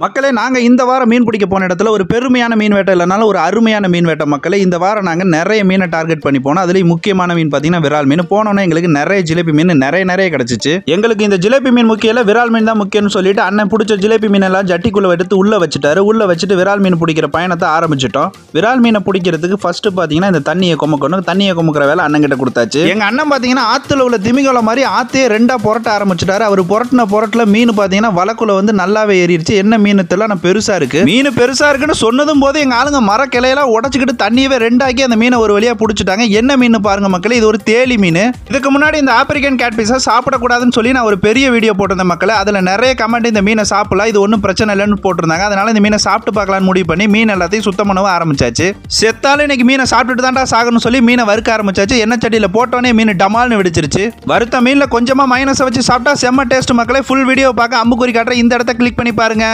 மக்களே, நாங்க இந்த வாரம் மீன் பிடிக்க போன இடத்துல ஒரு பெருமையான மீன் வேட்டை இல்லைனாலும் ஒரு அருமையான மீன் வேட்டை. மக்களே, இந்த வாரம் நாங்க நிறைய மீனை டார்கெட் பண்ணி போனோம். அதுலயும் முக்கியமான மீன் பாத்தீங்கன்னா விரால் மீன். போனோன்னே எங்களுக்கு நிறைய ஜிலேபி மீன் நிறைய கிடைச்சிச்சு. எங்களுக்கு இந்த ஜிலேபி மீன் முக்கியம் இல்ல, விரால் மீன் தான் முக்கியம்னு சொல்லிட்டு அண்ணன் பிடிச்ச ஜிலேபி மீன் எல்லாம் ஜட்டிக்குள்ள எடுத்து உள்ள வச்சுட்டாரு. உள்ள வச்சுட்டு விரால் மீன் பிடிக்கிற பயணத்தை ஆரம்பிச்சிட்டோம். விரால் மீனை பிடிக்கிறதுக்கு ஃபர்ஸ்ட் பாத்தீங்கன்னா இந்த தண்ணியை கொமக்கணும். தண்ணியை கொமக்கிற வேலை அண்ணன் கிட்ட கொடுத்தாச்சு. எங்க அண்ணன் பாத்தீங்கன்னா ஆத்துல உள்ள திமிங்கலம் மாதிரி ஆத்தையே ரெண்டா புரட்ட ஆரம்பிச்சிட்டாரு. அவர் புரட்டுல மீன் பாத்தீங்கன்னா வலக்குள்ள வந்து நல்லாவே ஏறிடுச்சு. என்ன மீன் தெரியல, பெருசா இருக்கு. மீன் பெருசா இருக்குன்னு சொன்னதும் போது எங்க ஆளுங்க மர கிளையெல்லாம் உடைச்சுக்கிட்டு தண்ணியவே ரெண்டாக்கி அந்த மீனை ஒரு வழியா பிடிச்சிட்டாங்க. என்ன மீன் பாருங்க மக்களே, இது ஒரு தேலி மீன். இதுக்கு முன்னாடி இந்த ஆப்பிரிக்கன் கேட்ஃபிஷை சாப்பிடக்கூடாதுன்னு சொல்லி நான் ஒரு பெரிய வீடியோ போட்டிருந்தேன் மக்களே. அதுல நிறைய கமெண்ட் இந்த மீனை சாப்பிடலாம், இது ஒன்றும் பிரச்சனை இல்லைன்னு போட்டிருந்தாங்க. அதனால இந்த மீனை சாப்பிட்டு பார்க்கலாம்னு முடிவு பண்ணி மீன் எல்லாத்தையும் சுத்தம் பண்ணவும் ஆரம்பிச்சாச்சு. செத்தாலும் இன்னைக்கு மீனை சாப்பிட்டுட்டு தான்டா சாகணும்னு சொல்லி மீனை வறுக்க ஆரம்பிச்சாச்சு. எண்ணெய் சட்டியில போட்டோன்னே மீன் டமால்னு வெடிச்சிருச்சு. வறுத்த மீன்ல கொஞ்சமா மைனஸை வச்சு சாப்பிட்டா செம்ம டேஸ்ட் மக்களே. ஃபுல் வீடியோ பார்க்க அம்புக்குறி காட்டுற இந்த இடத்த கிளிக் பண்ணி பாருங்க.